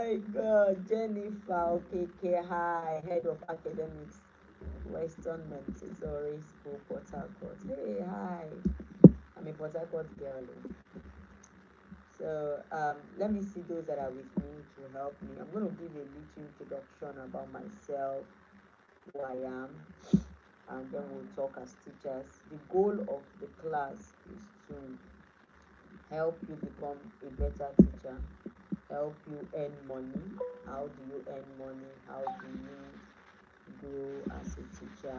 my God, Jennifer, okay, hi, head of academics, Western Montessori School, Port Harcourt. Hey, hi, I'm a Port Harcourt girl. So let me see those that are with me to help me. I'm going to give a little introduction about myself, who I am, and then we'll talk as teachers. The goal of the class is to help you become a better teacher, help you earn money. How do you earn money? How do you grow as a teacher?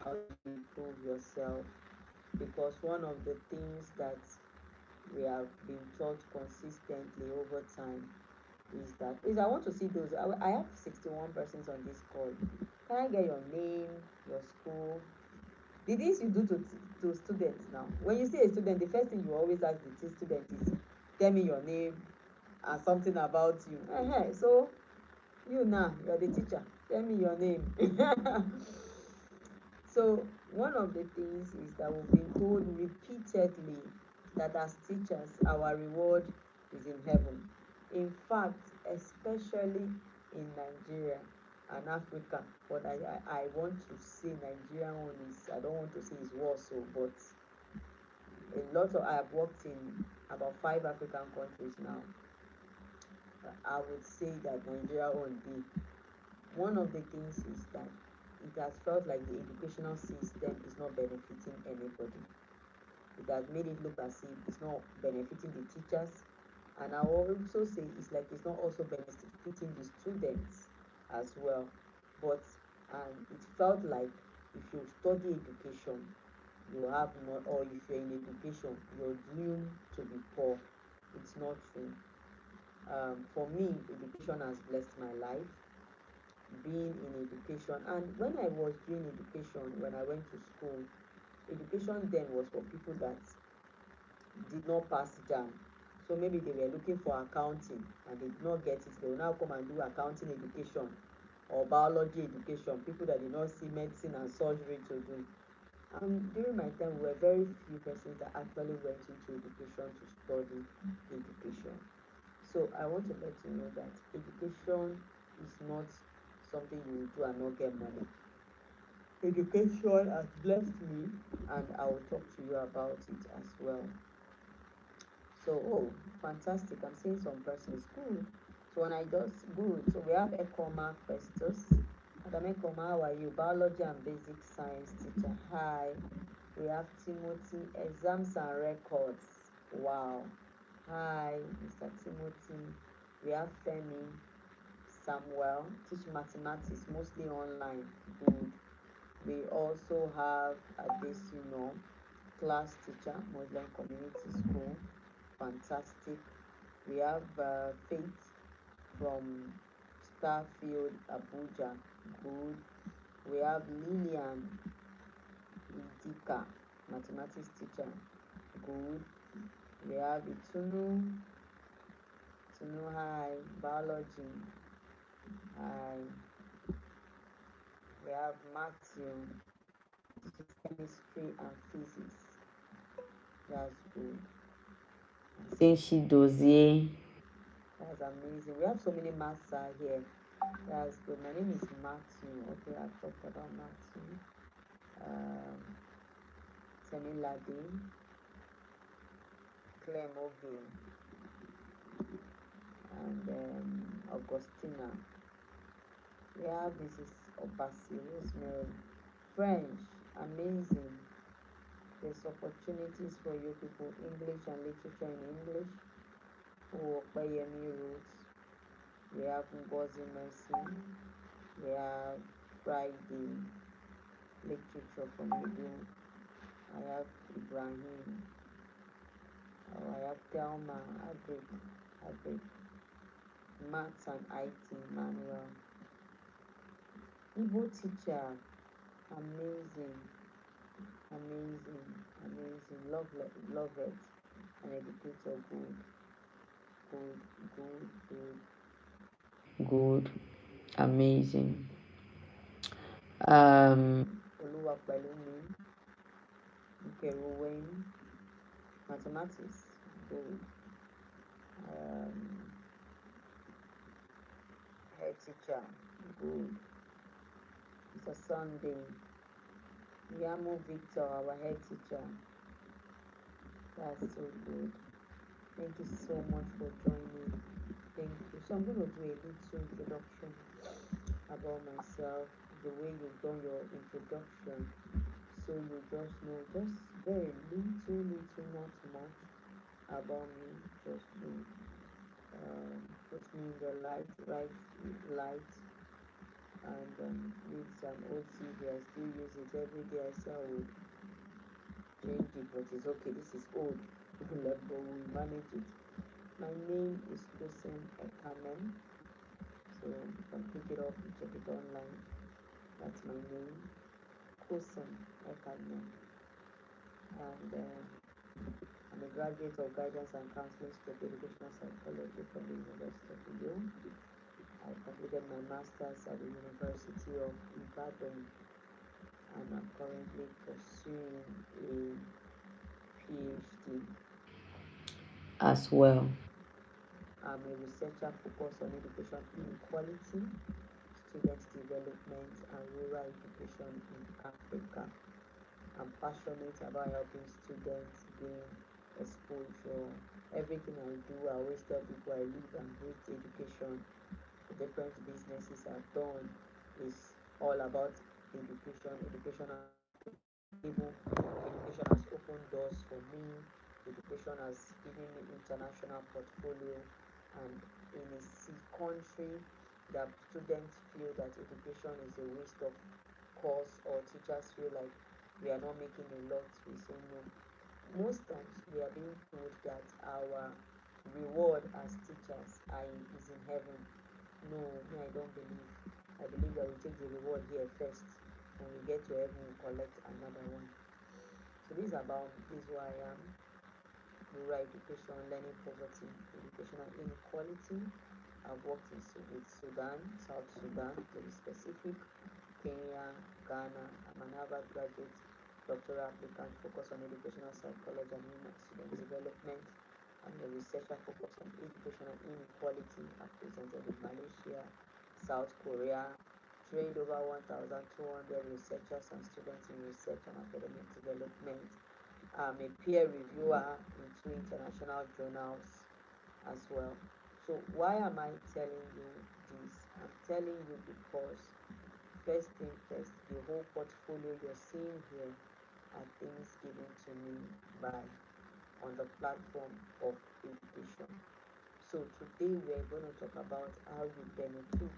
How do you improve yourself? Because one of the things that we have been taught consistently over time is that is I want to see those. I have 61 persons on this call. Can I get your name, your school? The things you do to students now. When you see a student, the first thing you always ask the student is, tell me your name and something about you. So you now, you're the teacher. Tell me your name. So one of the things is that we've been told repeatedly that as teachers, our reward is in heaven. In fact, especially in Nigeria and Africa, but I want to say Nigeria one is, I don't want to say it's worse, so, but a lot of, I have worked in about 5 African countries now. I would say that Nigeria one day, one of the things is that it has felt like the educational system is not benefiting anybody. It has made it look as if it's not benefiting the teachers, and I will also say it's like it's not also benefiting the students as well. But it felt like if you study education, you have not, or if you're in education, you're doomed to be poor. It's not true. For me, education has blessed my life, being in education. And when I was doing education, when I went to school, education then was for people that did not pass jam. So maybe they were looking for accounting and they did not get it. They will now come and do accounting education or biology education, people that did not see medicine and surgery to do. During my time, we were very few persons that actually went into education to study education. So I want to let you know that education is not something you will do and not get money. Education has blessed me, and I will talk to you about it as well. So, oh, fantastic. I'm seeing some persons. Good. So when I just good. So we have Ekoma Festus. Madam Ekoma, how are you? Biology and basic science teacher. Hi. We have Timothy, exams and records. Wow. Hi, Mr. Timothy. We have Femi, Samuel, teach mathematics mostly online. Good. We also have Adesino, class teacher, Muslim Community School. Fantastic. We have Faith from Starfield, Abuja. Good. We have Lillian Idika, mathematics teacher. Good. We have Itunu, hi, biology. Hi. We have Matthew, teaches chemistry and physics. That's good. Senshi Dozie. That's amazing. We have so many maths here. That's good. My name is Matthew. Okay, I talked about Matthew. Um, Temilade, Claire Mobile, and Augustina. We have Mrs. Obasi, Rosemary. French, amazing. There's opportunities for you people. English and literature in English. Opayemi Roots. We have Ngozi Mercy. We have Friday literature from Edo. I have Ibrahim. I have Thelma, Agric, Maths and IT, Manuel. Igbo teacher, amazing, amazing. Love it. An educator, good, amazing. Oluwapelumi, Ikeruwen, mathematics, good. Um, teacher. Good. It's a Sunday. Yamo Victor, our head teacher. That's so good. Thank you so much for joining. Thank you. So I'm going to do a little introduction about myself, the way you've done your introduction. So you just know just very little, not much about me. Just to put me in the right light, and with some old CV. I still use it every day. I say I will change it, but it's okay. This is old. But we manage it. My name is Kosen Ekamen. So you can pick it up and check it online. That's my name, Kosen Ekamen. And I'm a graduate of Guidance and Counseling Stroke Educational Psychology from the University of Lyon. I completed my master's at the University of Ibadan, and I'm currently pursuing a PhD as well. I'm a researcher focused on education inequality, student development, and rural education in Africa. I'm passionate about helping students gain exposure. Everything I do, I always tell people I live and breathe education. The different businesses I've done is all about education. Education has put me on the table. Education has opened doors for me. Education has given me international portfolio. And in a country that students feel that education is a waste of course, or teachers feel like we are not making a lot, we say no. Most times we are being told that our reward as teachers is in heaven. No, me, I don't believe. I believe that we take the reward here first. When we get to heaven, we collect another one. So this is about me. This is who I am. Rural education, learning poverty, educational inequality. I've worked with Sudan, South Sudan to be specific, Kenya, Ghana. I'm an Harvard graduate, doctoral applicant focused on educational psychology and human student development. I'm a researcher focused on educational inequality. I've presented in Malaysia, South Korea, trained over 1,200 researchers and students in research and academic development. I'm a peer reviewer in 2 international journals as well. So why am I telling you this? I'm telling you because first thing first, the whole portfolio you're seeing here are things given to me by on the platform of education. So today we're going to talk about how you benefit,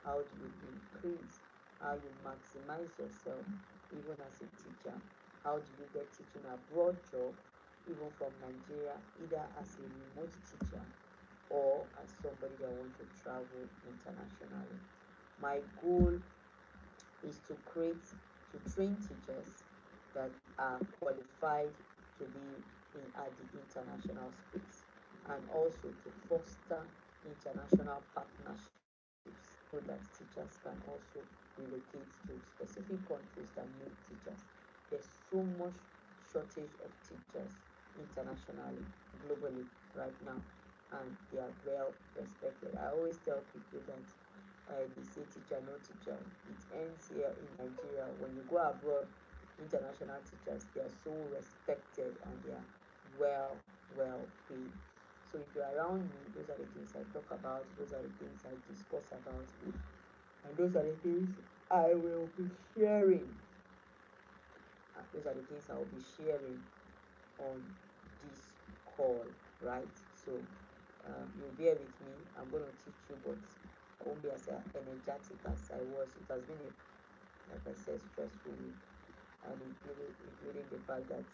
how do you increase, how you maximize yourself even as a teacher. How do you get teaching abroad job even from Nigeria, either as a remote teacher or as somebody that wants to travel internationally. My goal is to train teachers that are qualified to be at the international space, and also to foster international partnerships so that teachers can also relocate to specific countries that need teachers. There's so much shortage of teachers internationally, globally right now, and they are well respected. I always tell people that they say teacher, no teacher. It ends here in Nigeria. When you go abroad, international teachers, they are so respected and they are well paid. So if you're around me, those are the things I talk about, those are the things I discuss about, and those are the things I will be sharing. Those are the things I will be sharing on this call, right? So you bear with me. I'm going to teach you, but I won't be as energetic as I was. It has been, like I said, stressful week, and including the fact that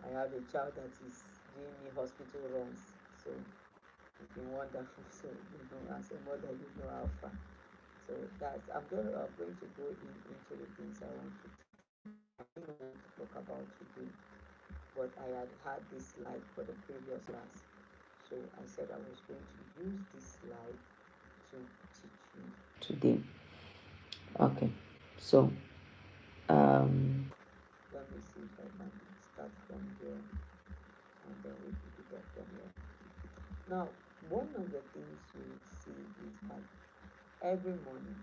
I have a child that is giving me hospital runs. So it's been wonderful. So as a mother, you know how far. So I'm going to go into the things I want to talk about today. But I had this slide for the previous class. So I said I was going to use this slide to teach you today. Okay, so let me see if I can start from here and then we pick it up from here. Now, one of the things you see is that Every morning,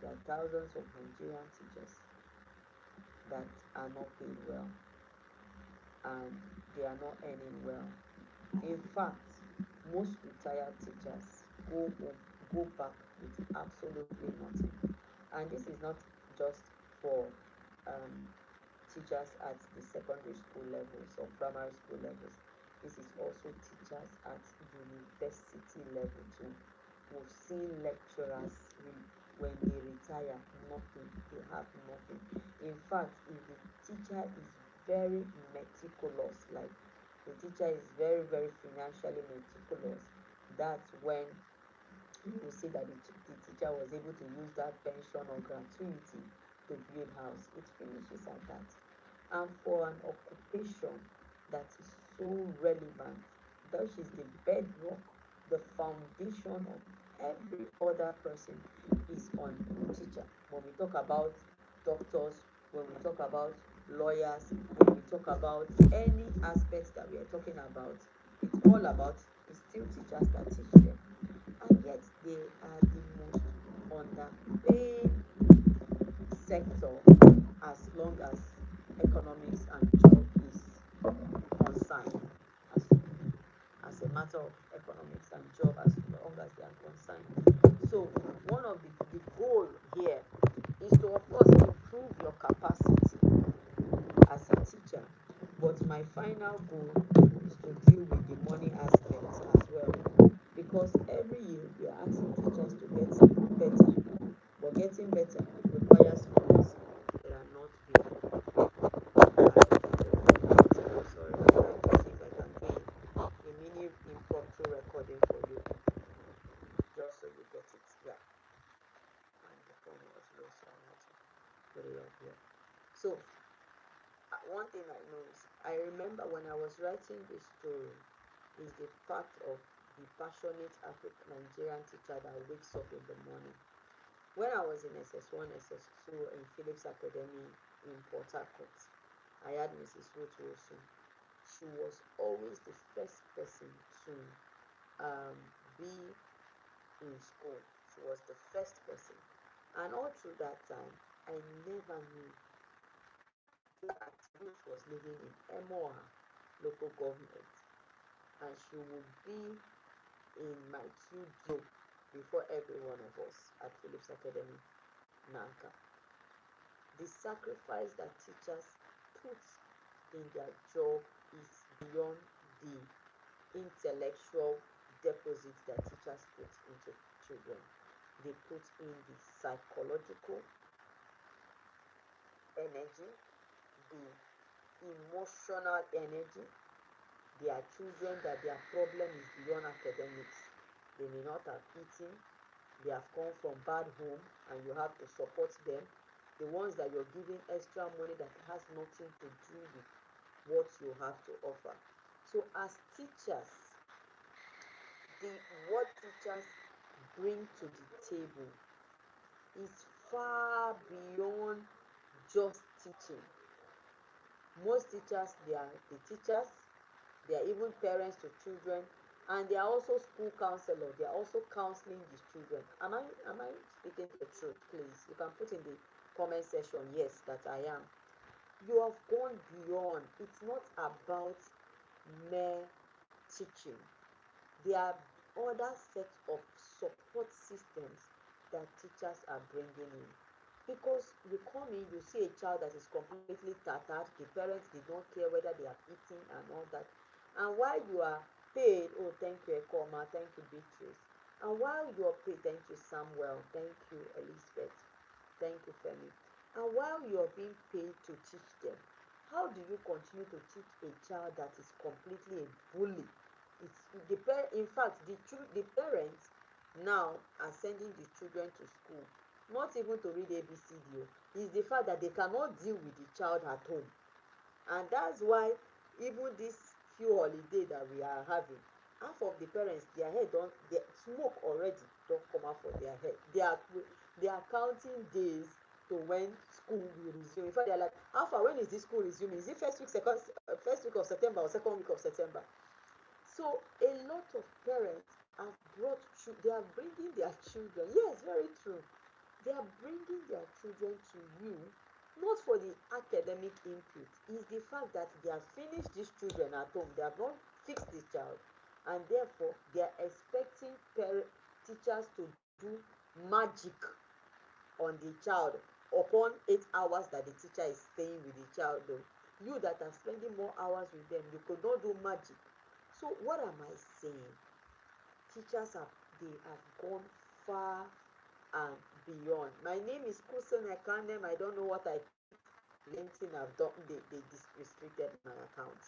there are thousands of Nigerian teachers that are not paid well and they are not earning well. In fact, most retired teachers go back with absolutely nothing. And this is not just for um, teachers at the secondary school levels or primary school levels. This is also teachers at university level too. We've seen lecturers when they retire, nothing, they have nothing. In fact, if the teacher is very meticulous, like the teacher is very, very financially meticulous, that's when you will see that the teacher was able to use that pension or gratuity to build house. It finishes at that. And for an occupation that is so relevant, that is the bedrock, the foundation of every other person is on teacher. When we talk about doctors, when we talk about lawyers, when we talk about any aspects that we are talking about, it's all about, it's still teachers that teach them. And yet they are the most underpaid sector as long as economics and job is concerned, as, as a matter of economics and job, as long as they are concerned. So one of the goal here is to, of course, improve your capacity as a teacher, but my final goal is to deal with the money aspects as well, because every year we are asking teachers to get better, but getting better requires funds that are not being provided. Sorry, let me see if I can do a mini impromptu recording for you, just so you get it. Yeah, and the phone was low, so I had to put it up here. So one thing I know is, I remember when I was writing this story, is the fact of the passionate African Nigerian teacher that wakes up in the morning. When I was in SS1, SS2 in Phillips Academy in Port Harcourt, I had Mrs. Ruth Wilson. She was always the first person to um, be in school. She was the first person. And all through that time, I never knew that Ruth was living in Emoha local government, and she would be in my studio before every one of us at Phillips Academy, Nanka. The sacrifice that teachers put in their job is beyond the intellectual deposit that teachers put into children. They put in the psychological energy, the emotional energy. There are children that their problem is beyond academics. They may not have eaten, they have come from bad home, and you have to support them. The ones that you're giving extra money that has nothing to do with what you have to offer. So as teachers, the what teachers bring to the table is far beyond just teaching. Most teachers, they are the teachers, they are even parents to children, and they are also school counselors. They are also counseling these children. Am I speaking the truth? Please, you can put in the comment section yes that I am. You have gone beyond. It's not about mere teaching. There are other sets of support systems that teachers are bringing in. Because you come in, you see a child that is completely tattered, the parents did not care whether they have eaten and all that. And while you are paid, oh, thank you, Ekoma, thank you, Beatrice. And while you are paid, thank you, Samuel, thank you, Elizabeth, thank you, Femi. And while you are being paid to teach them, how do you continue to teach a child that is completely a bully? It's in fact, the parents now are sending the children to school, not even to read ABCD. Is the fact that they cannot deal with the child at home, and that's why even this few holiday that we are having, half of the parents, their head don smoke already don come out for their head. They are counting days to when school will resume. In fact, they are like, how far, when is this school resuming? Is it first week of September or second week of September? So a lot of parents have they are bringing their children. Yes, very true. They are bringing their children to you not for the academic input. It's the fact that they have finished these children at home. They have not fixed the child, and therefore they are expecting teachers to do magic on the child upon 8 hours that the teacher is staying with the child. Though you that are spending more hours with them, you could not do magic. So what am I saying? Teachers have they have gone far and beyond. My name is Kusen Ekanem. I don't know what I put. LinkedIn have done they restricted my account.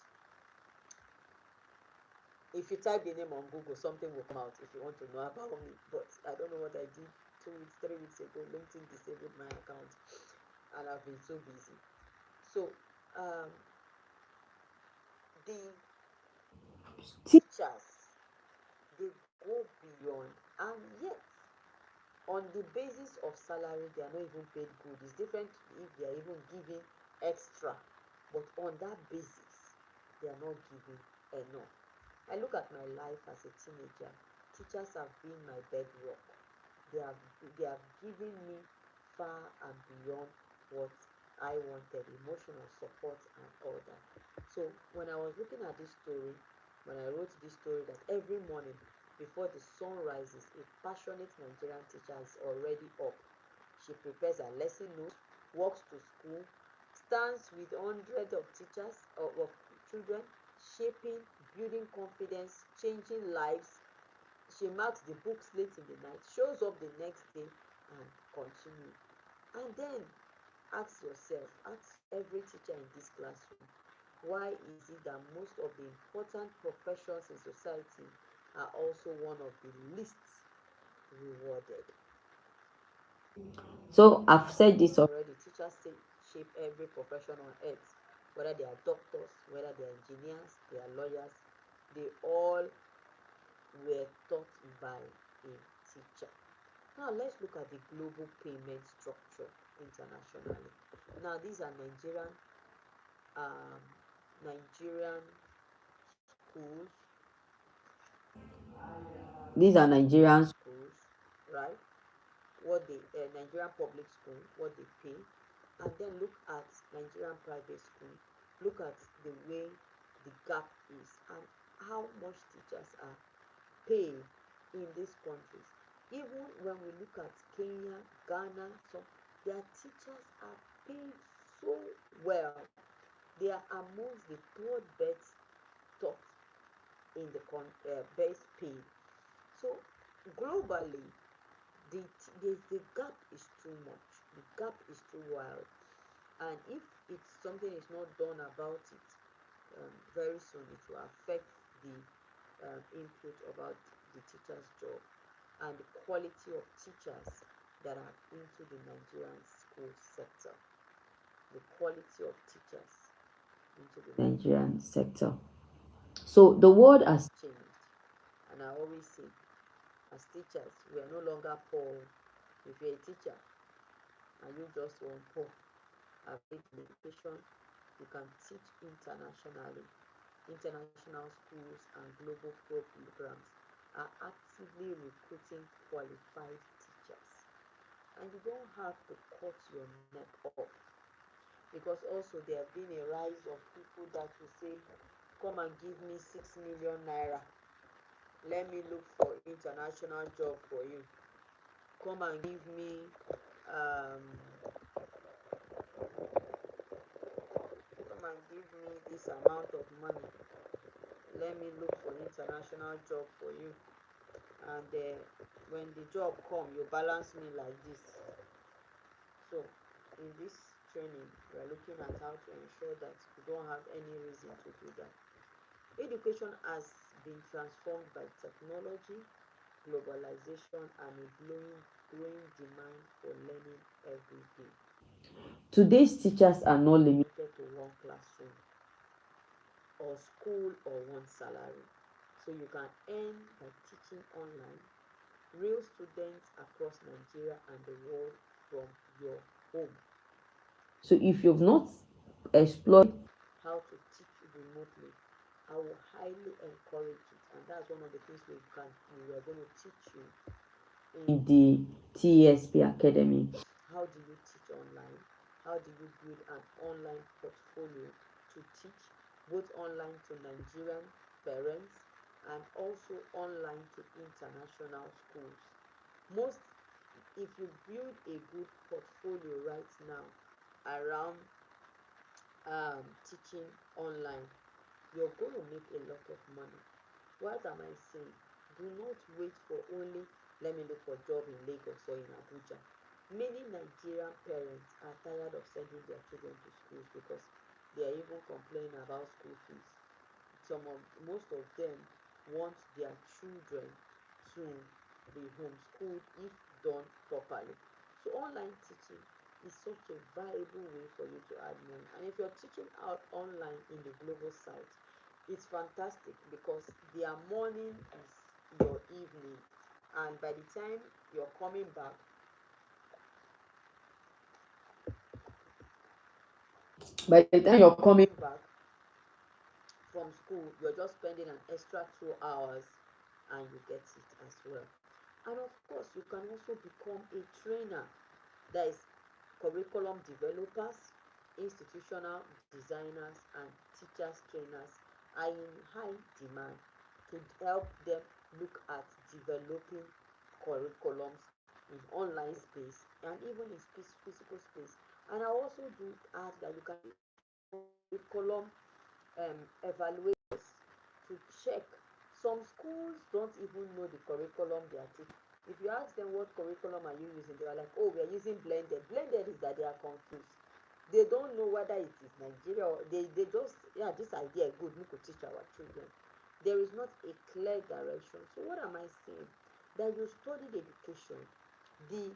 If you type the name on Google, something will come out if you want to know about me. But I don't know what I did 2 weeks, 3 weeks ago. LinkedIn disabled my account, and I've been so busy. So um, the teachers they go beyond, and yet on the basis of salary they are not even paid good. It's different if they are even giving extra, but on that basis they are not giving enough. I look at my life as a teenager. Teachers have been my bedrock. They have given me far and beyond what I wanted, emotional support and all that. So when I was looking at this story, when I wrote this story, that every morning before the sun rises, a passionate Nigerian teacher is already up. She prepares her lesson notes, walks to school, stands with hundreds of teachers of children, shaping, building confidence, changing lives. She marks the books late in the night, shows up the next day, and continue. And then ask yourself, ask every teacher in this classroom, why is it that most of the important professions in society are also one of the least rewarded? So I've said this already. Teachers shape every profession on earth, whether they are doctors, whether they are engineers, they are lawyers, they all were taught by a teacher. Now let's look at the global payment structure internationally. Now these are um, Nigerian schools. These are Nigerian schools, right? What they Nigerian public school, what they pay, and then look at Nigerian private school. Look at the way the gap is and how much teachers are paid in these countries. Even when we look at Kenya, Ghana, some their teachers are paid so well. They are amongst the third best taught in best paid. So globally, the gap is too much. The gap is too wild, and if something is not done about it, very soon it will affect the input about the teacher's job and the quality of teachers that are into the Nigerian school sector. The quality of teachers into the Nigerian sector. So the world has changed, and I always say, as teachers, we are no longer poor. If you're a teacher and you just want poor, avoid education, you can teach internationally. International schools and global programs are actively recruiting qualified teachers. And you don't have to cut your neck off, because also there have been a rise of people that will say, come and give me 6 million naira. Let me look for international job for you. Come and give me um, come and give me this amount of money. Let me look for international job for you. And when the job come, you balance me like this. So in this training, we are looking at how to ensure that you don't have any reason to do that. Education has been transformed by technology, globalization, and a growing demand for learning every day. Today's teachers are not limited to one classroom or school or one salary. So you can earn by teaching online, real students across Nigeria and the world from your home. So if you've not explored how to teach remotely, I will highly encourage it, and that's one of the things we are going to teach you in the TSP Academy. How do you teach online? How do you build an online portfolio to teach both online to Nigerian parents and also online to international schools? Most, if you build a good portfolio right now around teaching online, you're going to make a lot of money. What am I saying? Do not wait for only let me look for job in Lagos or in Abuja. Many Nigerian parents are tired of sending their children to schools because they are even complaining about school fees. Most of them want their children to be homeschooled if done properly. So online teaching is such a viable way for you to add money. And if you're teaching out online in the global site, it's fantastic because their morning is your evening, and by the time you're coming back, from school, you're just spending an extra 2 hours and you get it as well. And of course, you can also become a trainer. That is curriculum developers, institutional designers, and teachers trainers are in high demand to help them look at developing curriculums in online space and even in physical space. And I also do ask that you can curriculum evaluators to check. Some schools don't even know the curriculum they are teaching. If you ask them what curriculum are you using, they are like, oh, we are using blended. Blended is that they are confused. They don't know whether it is Nigeria or they just, yeah, this idea good, we could teach our children. There is not a clear direction. So what am I saying? That you studied education, the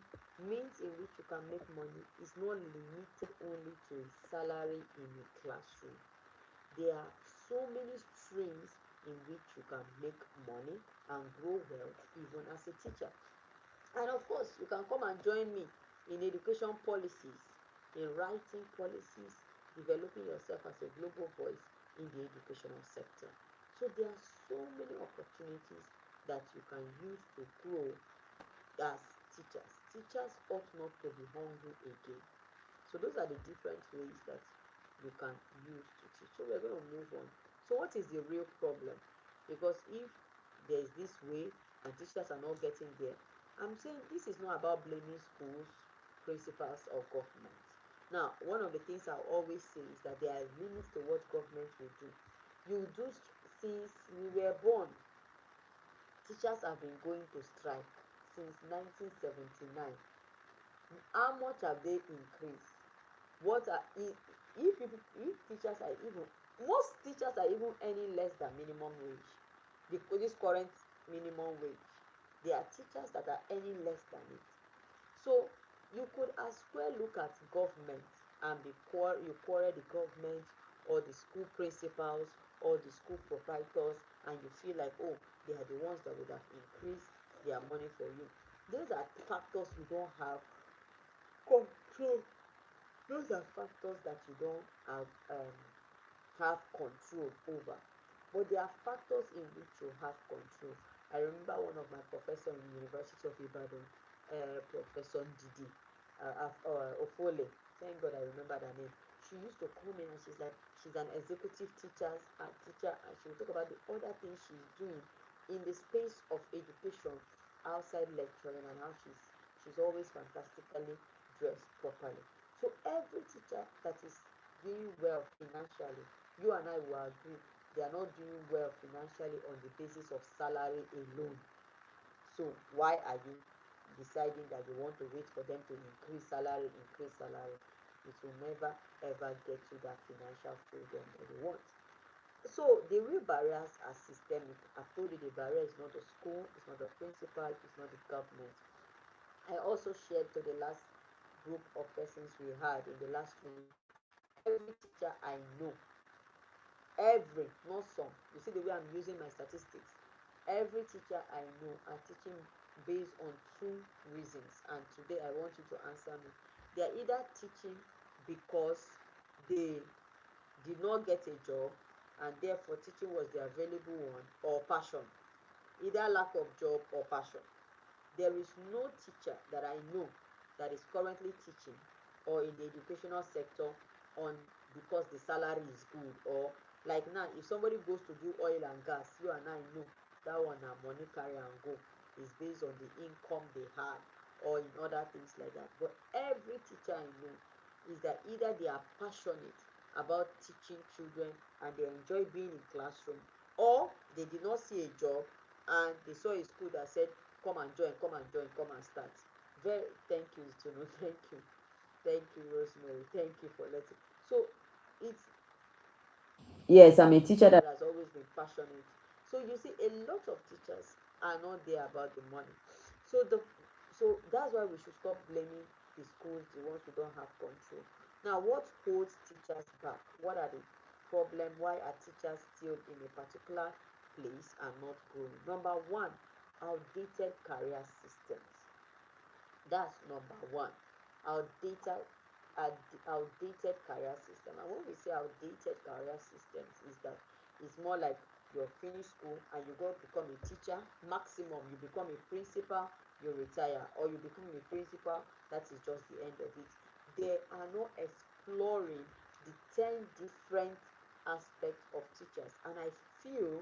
means in which you can make money is not limited only to a salary in a classroom. There are so many streams in which you can make money and grow wealth even as a teacher. And of course, you can come and join me in education policies, in writing policies, developing yourself as a global voice in the educational sector. So there are so many opportunities that you can use to grow as teachers. Teachers ought not to be hungry again. So those are the different ways that you can use to teach. So we're going to move on. So what is the real problem? Because if there's this way and teachers are not getting there, I'm saying this is not about blaming schools, principals, or government. Now, one of the things I always say is that there are limits to what government will do. You do since we were born, teachers have been going to strike since 1979. How much have they increased? What are if teachers are even, most teachers are even earning less than minimum wage, this current minimum wage, there are teachers that are earning less than it. So you could as well look at government and you quarrel the government or the school principals or the school proprietors, and you feel like, oh, they are the ones that would have increased their money for you. Those are factors you don't control. Those are factors that you don't have control over. But there are factors in which you have control. I remember one of my professors in the University of Ibadan, Professor Didi Ofole. Thank God I remember her name. She used to come in and she's an executive teacher, and she will talk about the other things she's doing in the space of education outside lecturing, and how she's always fantastically dressed properly. So every teacher that is doing well financially, you and I will agree they are not doing well financially on the basis of salary alone. So why are you deciding that you want to wait for them to increase salary, increase salary? It will never ever get you that financial freedom that you want. So the real barriers are systemic. I've told you the barrier is not the school, it's not the principal, it's not the government. I also shared to the last group of persons we had in the last room that every teacher I know, every, not some, you see the way I'm using my statistics, every teacher I know are teaching based on two reasons, and today I want you to answer me. They are either teaching because they did not get a job, and therefore teaching was the available one, or passion, either lack of job or passion. There is no teacher that I know that is currently teaching or in the educational sector on because the salary is good, or like now if somebody goes to do oil and gas, you and I know that one na money carry and go, is based on the income they had or in other things like that. But every teacher I know is that either they are passionate about teaching children and they enjoy being in classroom, or they did not see a job and they saw a school that said come and join, come and join, come and start. Very thank you, Tunu. Thank you, Rosemary. Thank you for letting. So it's yes, I'm a teacher that has always been passionate. So you see, a lot of teachers are not there about the money. So the so that's why we should stop blaming the schools, the ones who don't have control. Now, what holds teachers back? What are the problem? Why are teachers still in a particular place and not growing? Number one, outdated career systems. That's number one. Outdated, outdated career system. And when we say outdated career systems, is that it's more like you're finished school and you go become a teacher. Maximum, you become a principal, you retire, or you become a principal. That is just the end of it. They are not exploring the 10 different aspects of teachers, and I feel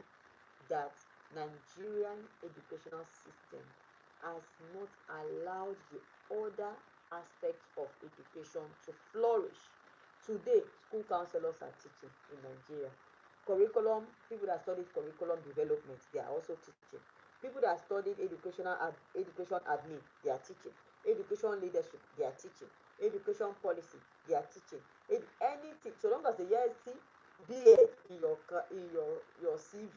that Nigerian educational system has not allowed the other aspects of education to flourish. Today, school counselors are teaching in Nigeria. Curriculum, people that studied curriculum development, they are also teaching. People that studied education admin, they are teaching. Education leadership, they are teaching. Education policy, they are teaching. Anything, so long as the year see BA in your CV,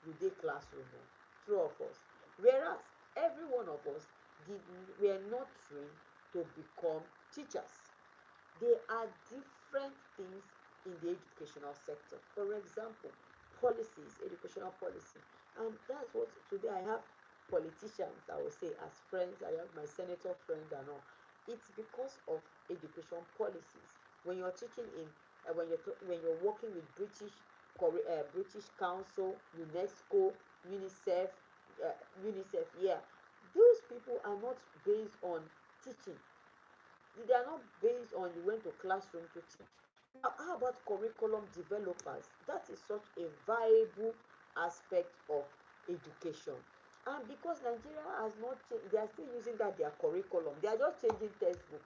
you dey classroom o, true or false. Whereas every one of us did were not trained to become teachers. There are different things in the educational sector. For example, policies, educational policy. And that's what today I have politicians, I will say, as friends. I have my senator friend and all. It's because of education policies. When you're teaching in, when you're working with British Council, UNESCO, UNICEF, yeah, those people are not based on teaching. They are not based on you went to classroom to teach. Now, how about curriculum developers? That is such a viable aspect of education. And because Nigeria has not changed, they are still using that their curriculum. They are just changing textbook.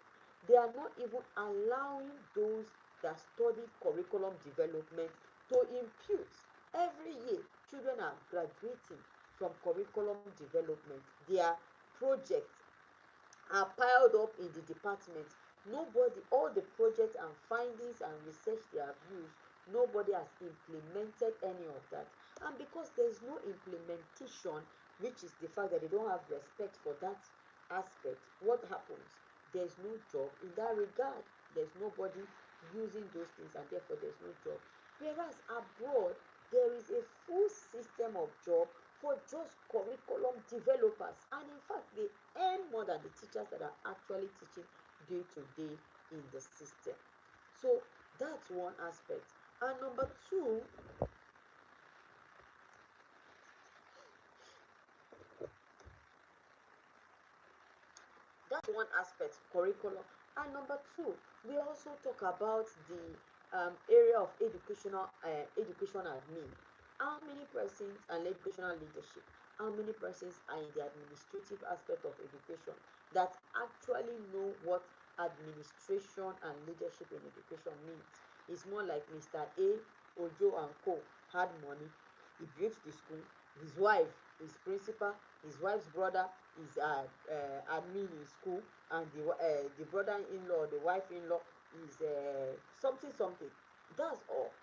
They are not even allowing those that study curriculum development to impute. Every year, children are graduating from curriculum development. Their projects are piled up in the department. Nobody, all the projects and findings and research they have used, nobody has implemented any of that. And because there is no implementation, which is the fact that they don't have respect for that aspect, what happens? There's no job in that regard. There's nobody using those things, and therefore there's no job. Whereas abroad, there is a full system of job for just curriculum developers, and in fact they earn more than the teachers that are actually teaching day to day in the system. So that's one aspect. And number two, that's one aspect, curriculum. And number two, we also talk about the area of education admin. How many persons and educational leadership? How many persons are in the administrative aspect of education that actually know what administration and leadership in education means? It's more like Mr. A, Ojo and Co had money. He built the school. His wife is principal. His wife's brother is admin in school, and the brother-in-law, the wife-in-law is something something. That's all.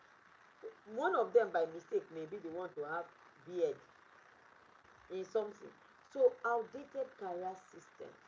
One of them by mistake may be the one to have beard in something. So outdated career systems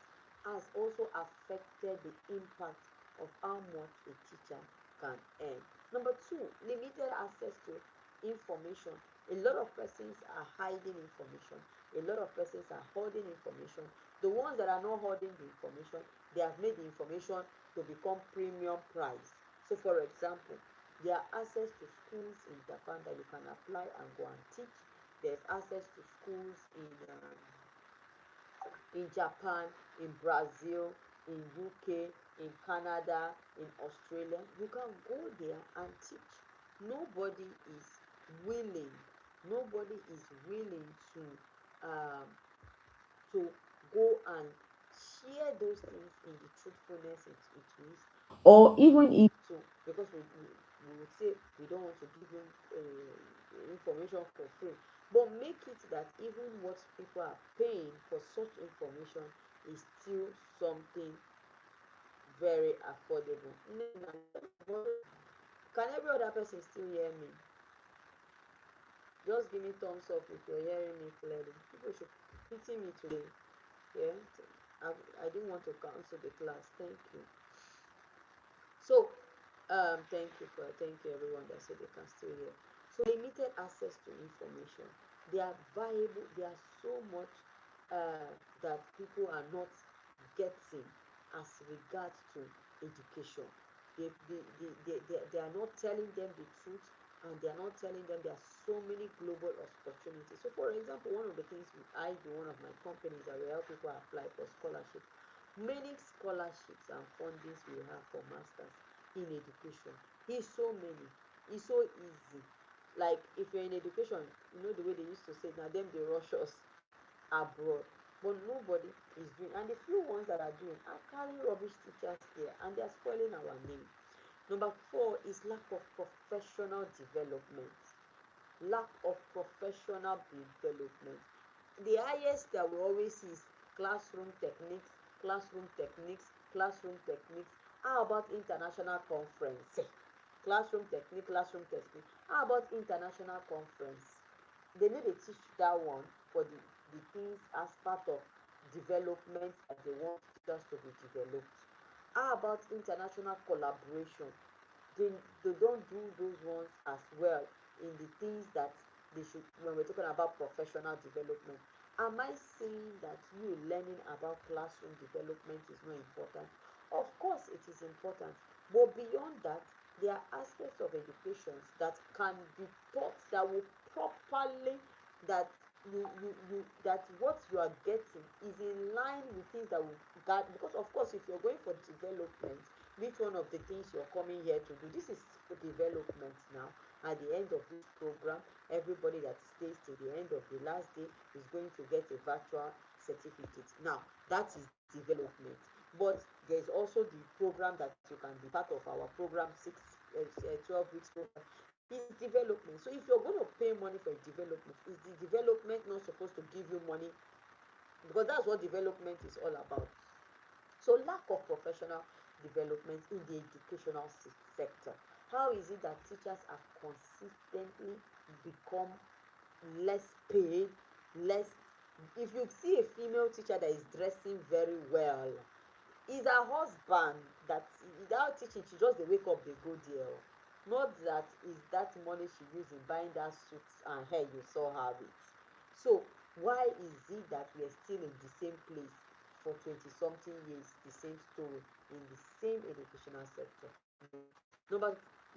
has also affected the impact of how much a teacher can earn. Number two, limited access to information. A lot of persons are hiding information. A lot of persons are holding information. The ones that are not holding the information, they have made the information to become premium price. So for example, There are access to schools in Japan that you can apply and go and teach. There's access to schools in Japan, in Brazil, in UK, in Canada, in Australia. You can go there and teach. Nobody is willing, nobody is willing um, to go and share those things in the truthfulness it is, or even if to, because we would say we don't want to give you information for free, but make it that even what people are paying for such information is still something very affordable. Can every other person still hear me? Just give me thumbs up if you're hearing me clearly. People should pity me today. Yeah, I didn't want to cancel the class. Thank you. So, thank you everyone that said they can still hear. So, limited access to information. They are viable. They are so much that people are not getting as regards to education. They are not telling them the truth, and they are not telling them there are so many global opportunities. So, for example, one of the things I do, one of my companies that will help people apply for scholarship, many scholarships and fundings we have for masters in education is so many, it's so easy. Like if you're in education, you know the way they used to say now them they rush us abroad, but nobody is doing, and the few ones that are doing are carrying rubbish teachers there and they are spoiling our name. Number four is lack of professional development. Lack of professional development. The highest that we always see is classroom techniques, classroom techniques, classroom techniques. How about international conference? Classroom technique, classroom technique. How about international conference? They need to teach that one for the things as part of development that they want teachers to be developed. How about international collaboration? They don't do those ones as well in the things that they should when we're talking about professional development. Am I saying that you learning about classroom development is not important? Of course it is important, but beyond that, there are aspects of education that can be taught that will properly, that that what you are getting is in line with things that will guide, because of course if you're going for development, which one of the things you're coming here to do, this is development now. At the end of this program, everybody that stays till the end of the last day is going to get a virtual certificate. Now that is development, but there's also the program that you can be part of our program, 12 weeks program is development. So if you're going to pay money for development, is the development not supposed to give you money? Because that's what development is all about. So lack of professional development in the educational sector. How is it that teachers are consistently become less paid, less? If you see a female teacher that is dressing very well, is her husband that without teaching she just dey wake up dey go there, not that is that money she use in buying that suit and hair you saw her with. So why is it that we are still in the same place for 20 something years, the same story in the same educational sector? number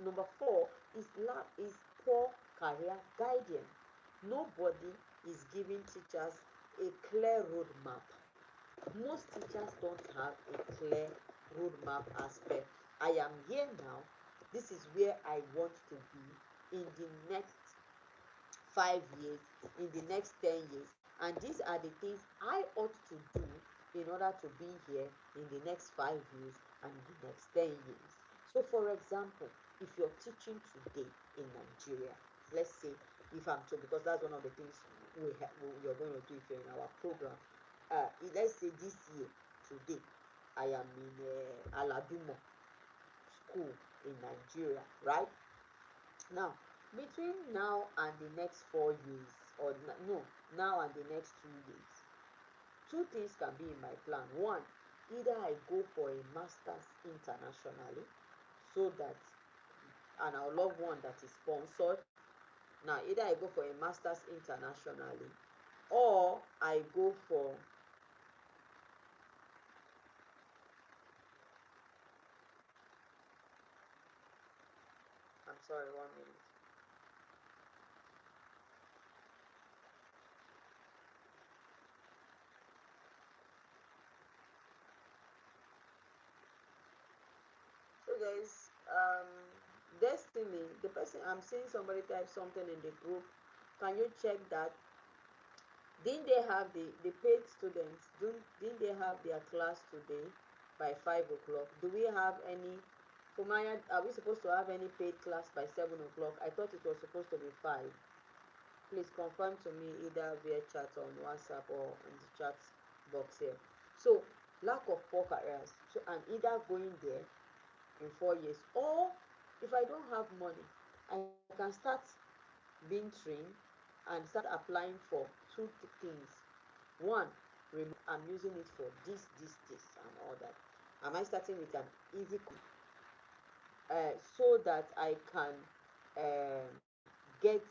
Number four is poor career guidance. Nobody is giving teachers a clear roadmap. Most teachers don't have a clear roadmap as per I am here now, this is where I want to be in the next 5 years, in the next 10 years, and these are the things I ought to do in order to be here in the next 5 years and the next 10 years. So for example, if you're teaching today in Nigeria, let's say, if I'm to, because that's one of the things you're going to do if you're in our program, let's say this year today I am in Aladumo school in Nigeria, right? Now between now and the next 4 years, or no, now and the next 2 years, two things can be in my plan. One, either I go for a master's internationally, so that, and I'll love one that is sponsored. Now either I go for a master's internationally, or I go for, I'm Sorry, 1 minute. So guys, Destiny, the person, I'm seeing somebody type something in the group. Can you check that? Didn't they have the paid students? Didn't they have their class today by 5 o'clock? Do we have any? Fumaya, are we supposed to have any paid class by 7 o'clock? I thought it was supposed to be 5. Please confirm to me either via chat on WhatsApp or in the chat box here. So lack of poor careers. So I'm either going there in 4 years, or if I don't have money, I can start being trained and start applying for two things. One, remote, I'm using it for this and all that. Am I starting with an easy so that I can get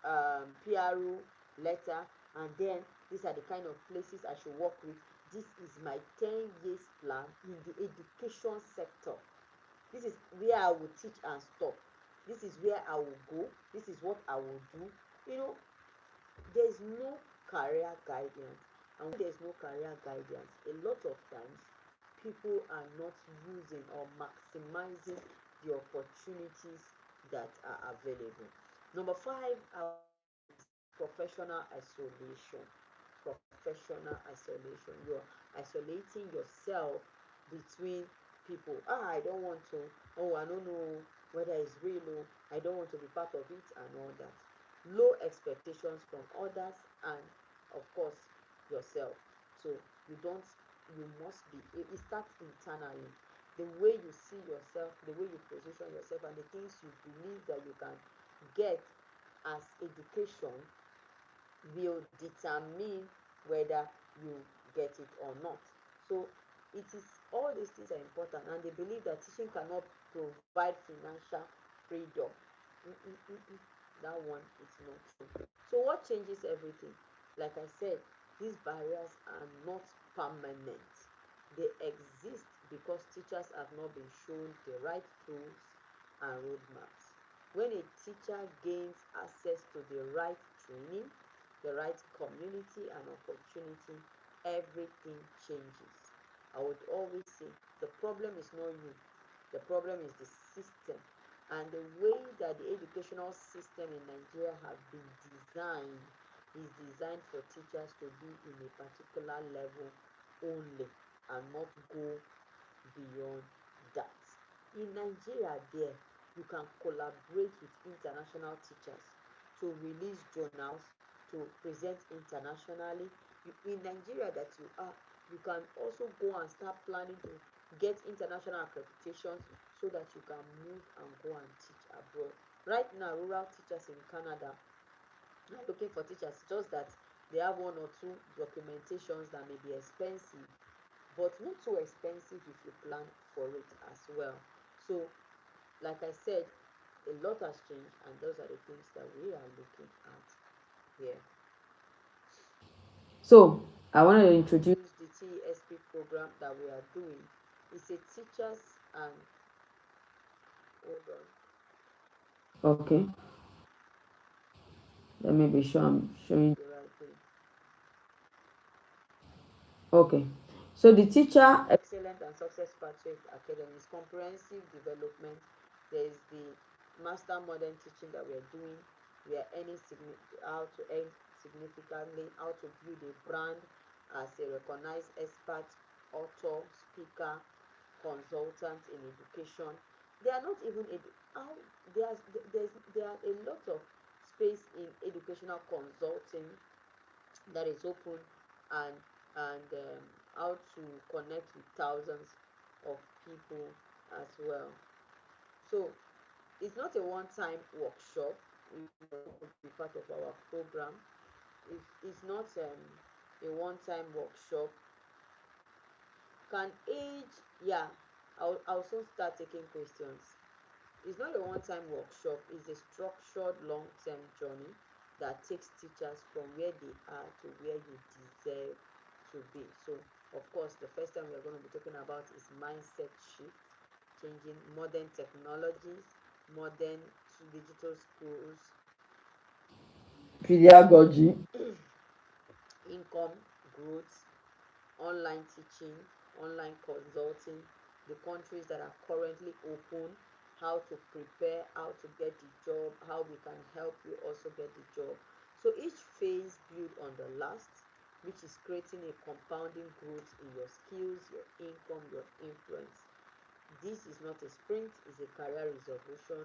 PRO letter, and then these are the kind of places I should work with. This is my 10 years plan in the education sector. This is where I will teach and stop. This is where I will go. This is what I will do. You know, there's no career guidance. And when there's no career guidance, a lot of times people are not using or maximizing the opportunities that are available. Number five, I would say, is professional isolation. Professional isolation. You're isolating yourself between people. I don't want to. Oh, I don't know whether it's real. Oh, I don't want to be part of it and all that. Low expectations from others and, of course, yourself. So you don't. You must be. It starts internally. The way you see yourself, the way you position yourself, and the things you believe that you can get as education will determine whether you get it or not. So it is, all these things are important, and they believe that teaching cannot provide financial freedom. That one is not true. So what changes everything? Like I said, these barriers are not permanent. They exist because teachers have not been shown the right tools and roadmaps. When a teacher gains access to the right training, the right community and opportunity, everything changes. I would always say the problem is not you, the problem is the system, and the way that the educational system in Nigeria have been designed is designed for teachers to be in a particular level only and not go beyond that. In Nigeria, there you can collaborate with international teachers to release journals, to present internationally. In Nigeria that you are, you can also go and start planning to get international accreditations so that you can move and go and teach abroad. Right now, rural teachers in Canada are looking for teachers, just that they have one or two documentations that may be expensive, but not so expensive if you plan for it as well. So, like I said, a lot has changed, and those are the things that we are looking at here. So, I wanted to introduce the TSP program that we are doing. It's a teachers and, hold on. Okay, let me be sure I'm showing the right thing. Okay. So the Teacher Excellent and Success Pathway Academy is comprehensive development. There is the Master Modern Teaching that we are doing. We are how to earn significantly, how to build a brand as a recognized expert, author, speaker, consultant in education. They are not even how there are a lot of space in educational consulting that is open, and how to connect with thousands of people as well. So it's not a one-time workshop. If you want to be part of our program, it's not a one-time workshop. Can age, yeah, I'll soon start taking questions. It's not a one-time workshop, it's a structured long-term journey that takes teachers from where they are to where you deserve to be. So, of course, the first time we're going to be talking about is mindset shift, changing modern technologies, modern to digital schools, pedagogy. income growth, online teaching, online consulting, the countries that are currently open, how to prepare, how to get the job, how we can help you also get the job. So each phase build on the last, which is creating a compounding growth in your skills, your income, your influence. This is not a sprint, it's a career resolution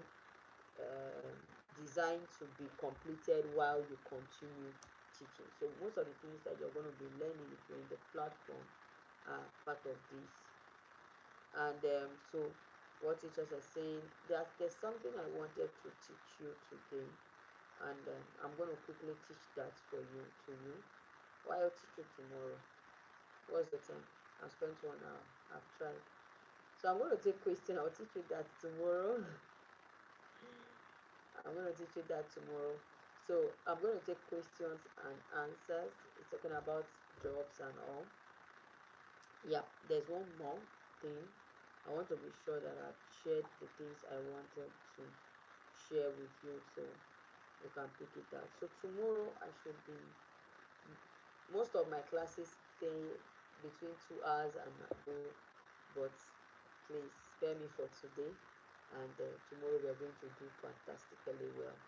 um, designed to be completed while you continue teaching. So most of the things that you're going to be learning if you're in the platform are part of this. And so what teachers are saying, that there's something I wanted to teach you today, and I'm going to quickly teach that for you to you. Why I'll teach you tomorrow. What's the time? I've spent 1 hour. I've tried. So I'm going to take question. I'll teach you that tomorrow. I'm going to teach you that tomorrow. So I'm going to take questions and answers. It's talking about jobs and all. Yeah, there's one more thing. I want to be sure that I've shared the things I wanted to share with you so you can pick it out. So tomorrow I should be, most of my classes stay between 2 hours and above, but please spare me for today, and tomorrow we are going to do fantastically well.